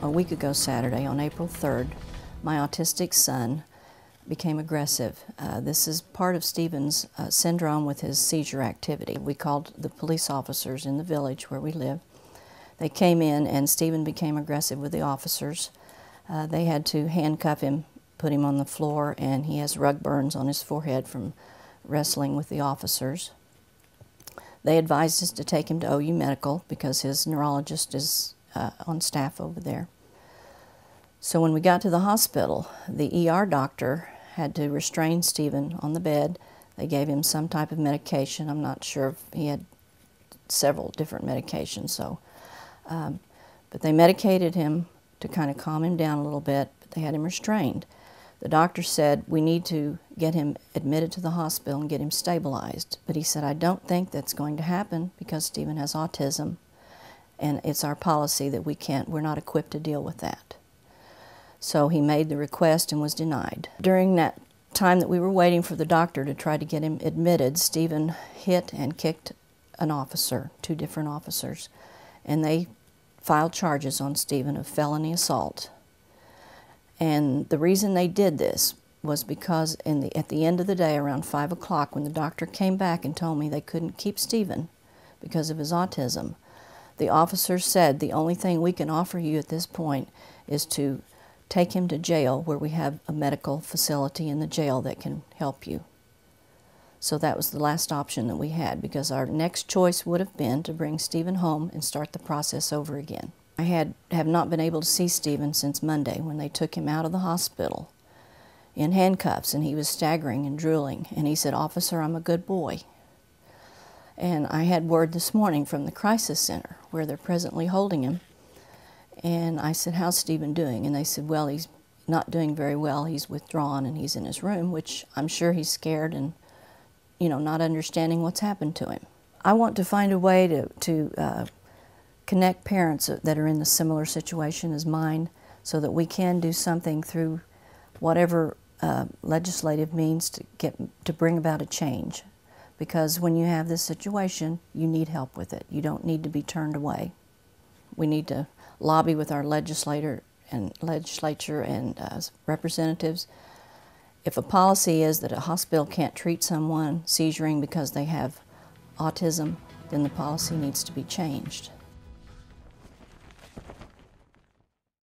A week ago Saturday, on April 3rd, my autistic son became aggressive. This is part of Stephen's syndrome with his seizure activity. We called the police officers in the village where we live. They came in and Stephen became aggressive with the officers. They had to handcuff him, put him on the floor, and he has rug burns on his forehead from wrestling with the officers. They advised us to take him to OU Medical because his neurologist is on staff over there. So when we got to the hospital, the ER doctor had to restrain Stephen on the bed. They gave him some type of medication. I'm not sure if he had several different medications, but they medicated him to kind of calm him down a little bit, but they had him restrained. The doctor said, we need to get him admitted to the hospital and get him stabilized. But he said, I don't think that's going to happen because Stephen has autism, and it's our policy that we're not equipped to deal with that. So he made the request and was denied. During that time that we were waiting for the doctor to try to get him admitted, Stephen hit and kicked an officer, 2 different officers, and they filed charges on Stephen of felony assault. And the reason they did this was because at the end of the day, around 5 o'clock, when the doctor came back and told me they couldn't keep Stephen because of his autism, the officers said, the only thing we can offer you at this point is to take him to jail, where we have a medical facility in the jail that can help you. So that was the last option that we had, because our next choice would have been to bring Stephen home and start the process over again. I have not been able to see Stephen since Monday, when they took him out of the hospital in handcuffs, and he was staggering and drooling, and he said, "Officer, I'm a good boy." And I had word this morning from the crisis center, where they're presently holding him, and I said, "How's Stephen doing?" And they said, "Well, he's not doing very well. He's withdrawn and he's in his room," which I'm sure he's scared and, not understanding what's happened to him. I want to find a way to connect parents that are in a similar situation as mine, so that we can do something through whatever legislative means to bring about a change. Because when you have this situation, you need help with it. You don't need to be turned away. We need to lobby with our legislature and representatives. If a policy is that a hospital can't treat someone seizuring because they have autism, then the policy needs to be changed.